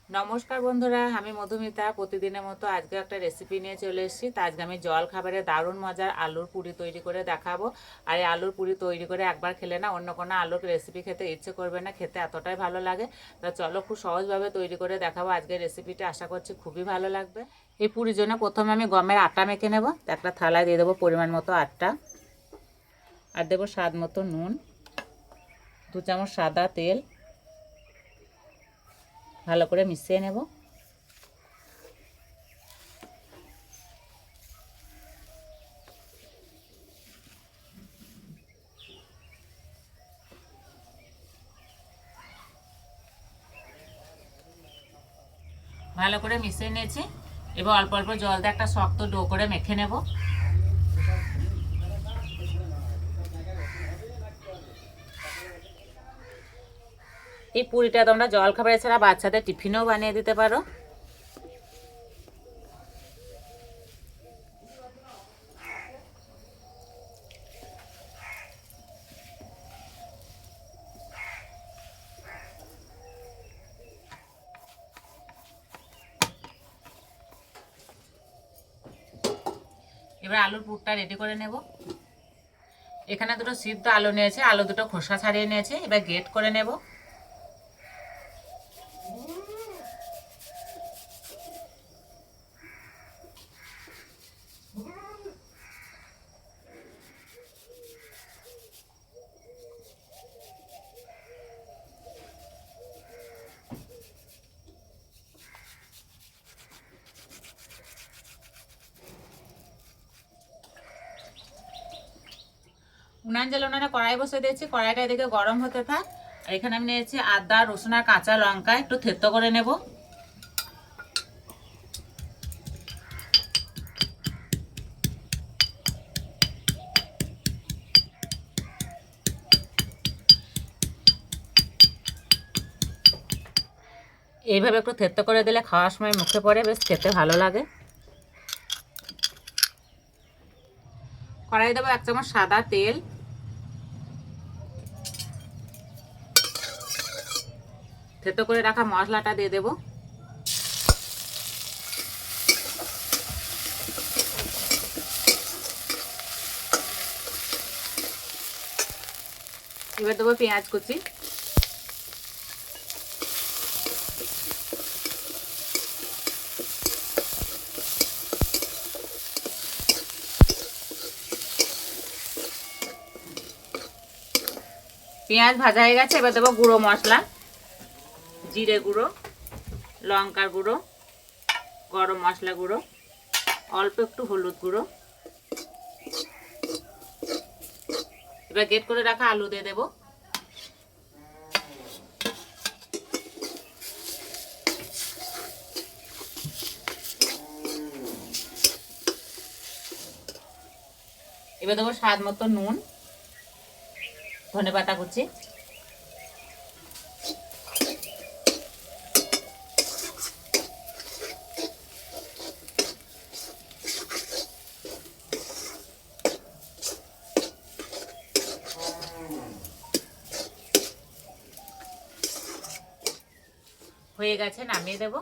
নমস্কার বন্ধুরা, আমি মধুমিতা। প্রতিদিনের মতো আজকে একটা রেসিপি নিয়ে চলে এসেছি। তা আজকে আমি জল খাবারে দারুণ মজার আলুর পুরি তৈরি করে দেখাবো। আর এই আলুর পুরি তৈরি করে একবার খেলে না অন্য কোনো আলুর রেসিপি খেতে ইচ্ছে করবে না, খেতে এতটাই ভালো লাগে। তা চলো খুব সহজভাবে তৈরি করে দেখাবো আজকের রেসিপিটা, আশা করছি খুবই ভালো লাগবে। এই পুরির জন্য প্রথমে আমি গমের আটা মেখে নেব। একটা থালায় দিয়ে দেবো পরিমাণ মতো আটা, আর দেবো স্বাদ মতো নুন, 2 চামচ সাদা তেল, ভালো করে মিশিয়ে নেব। ভালো করে মিশিয়ে নিয়েছি। এবার অল্প অল্প জল দিয়ে একটা শক্ত ডো করে মেখে নেব। এই পুরিটা তোমরা জল খাবারে ছাড়া বাচ্চাদের টিফিনেও বানিয়ে দিতে পারো। এবার আলুর পুরটা রেডি করে নেব। এখানে দুটো সিদ্ধ আলু নিয়েছি, আলু দুটো খোসা ছাড়িয়ে নিয়েছি। এবার গ্রেট করে নেব। উনান জ্বালা উনানে কড়াই বসে দিয়েছি, কড়াইটা এদিকে গরম হতে থাক। আর এখানে আমি নিয়েছি আদা, রসুন আর কাঁচা লঙ্কা, একটু থেতো করে নেব। এইভাবে একটু থেতো করে দিলে খাওয়ার সময় মুখে পড়ে, বেশ খেতে ভালো লাগে। কড়াই দেবো 1 চামচ সাদা তেল, থেতো করে রাখা মশলাটা দিয়ে দেবো। এবার দেবো পেঁয়াজ কুচি, পেঁয়াজ ভাজা হয়ে গেছে। এবার দেবো গুঁড়ো মশলা, জিরে গুঁড়ো, লঙ্কার গুঁড়ো, গরম মশলা গুঁড়ো, অল্প একটু হলুদ গুঁড়ো। এবার গ্রেট করে রাখা আলু দিয়ে দেবো। এবার দেবো স্বাদ মতো নুন, ধনেপাতা কুচি, হয়ে গেছে, নামিয়ে দেব।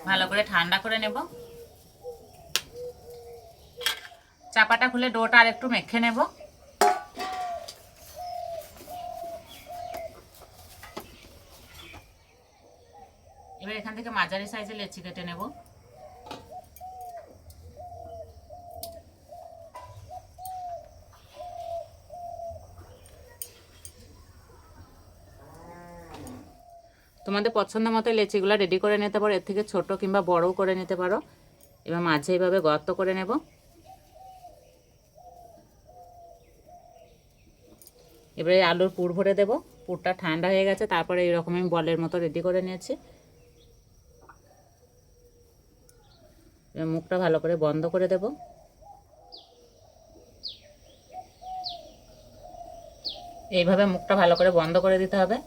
ভালো করে ঠান্ডা করে নেব। চাপাটা খুলে ডোটা আর একটু মেখে নেব। এবার এখান থেকে মাঝারি সাইজের লেচি কেটে নেব। তোমাদের পছন্দ মতো লেচিগুলো রেডি করে নিতে পারো, এর থেকে ছোট কিংবা বড়ও করে নিতে পারো। এবার মাঝে এইভাবে গর্ত করে নেব। এবারে আলুর পুর ভরে দেব। পুরটা ঠান্ডা হয়ে গেছে, তারপরে এইরকম আমি বলের মতো রেডি করে নিয়েছি। এবার মুখটা ভালো করে বন্ধ করে দেব। এইভাবে মুখটা ভালো করে বন্ধ করে দিতে হবে।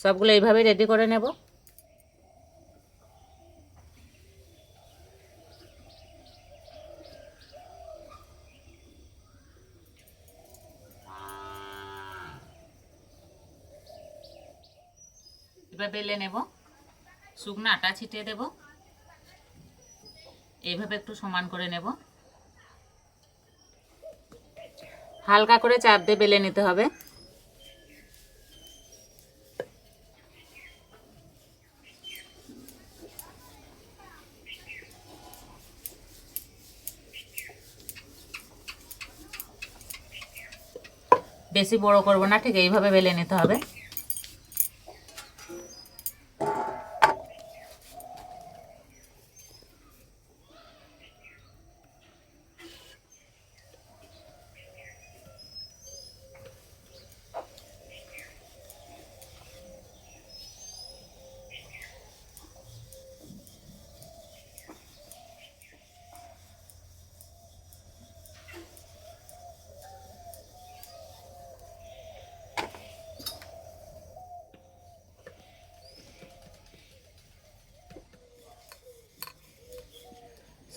সবগুলো এইভাবে রেডি করে নেব। এবার বেলে নেব, শুকনো আটা ছিটিয়ে দেব, এইভাবে একটু সমান করে নেব, হালকা করে চাপ দিয়ে বেলে নিতে হবে। বেশি বড় করব না, ঠিক এইভাবে বেলে নিতে হবে।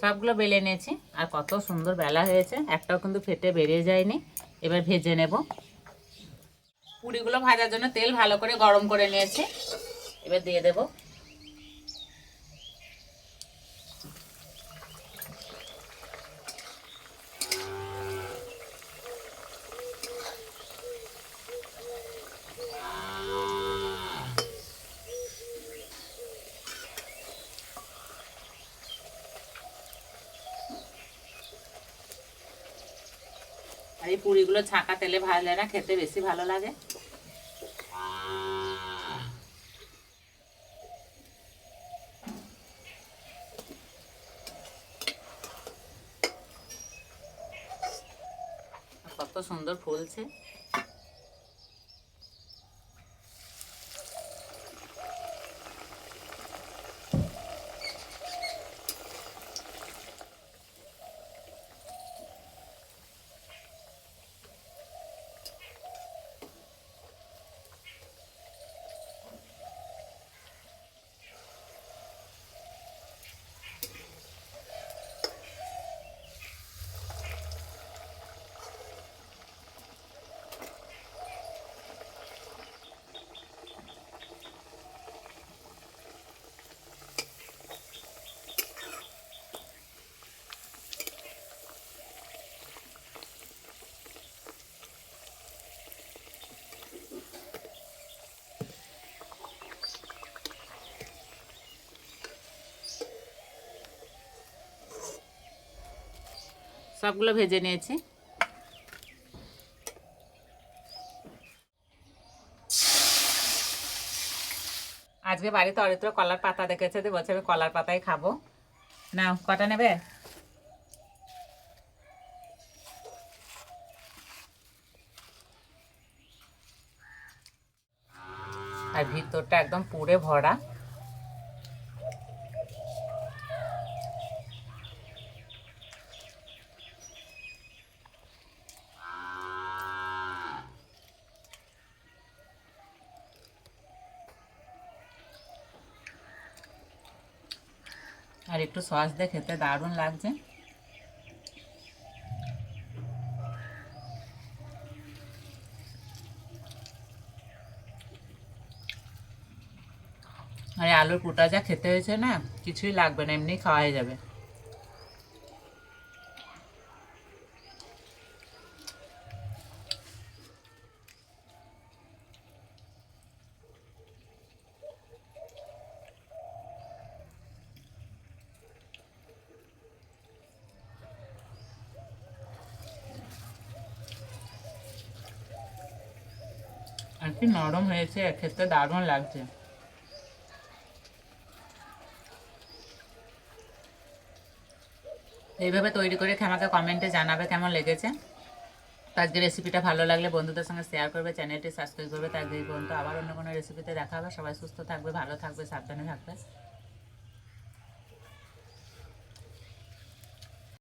সবগুলো বেলে নিয়েছি, আর কত সুন্দর বেলা হয়েছে, একটাও কিন্তু ফেটে বেরিয়ে যায়নি। এবার ভেজে নেব। পুরিগুলো ভাজার জন্য তেল ভালো করে গরম করে নিয়েছি, এবার দিয়ে দেব। আর এই পুরিগুলো ছাঁকা তেলে ভাজলে না খেতে বেশি ভালো লাগে। কত সুন্দর ফুলছে। সবগুলো ভেজে নিয়েছি। আজকে বাড়িতে অরিত্র কলার পাতা দেখেছে, তো বলছে আমি কলার পাতাই খাবো। নাও, কটা নেবে? আর ভিতরটা একদম পুরে ভরা। আর একটু সস দিয়ে খেতে দারুণ লাগছে। আর আলুর পুরটা যা খেতে হয়েছে না, কিছুই লাগবে না, এমনি খাওয়া হয়ে যাবে। আর কি নরম হয়েছে, খেতে দারুণ লাগছে। এইভাবে তৈরি করে আমাকে কমেন্টে জানাবে কেমন লেগেছে। তো আজকে রেসিপিটা ভালো লাগলে বন্ধুদের সঙ্গে শেয়ার করবে, চ্যানেলটি সাবস্ক্রাইব করবে। তার এই পর্যন্ত আবার অন্য কোনো রেসিপিতে দেখা হবে। সবাই সুস্থ থাকবে, ভালো থাকবে, সাবধানে থাকবে।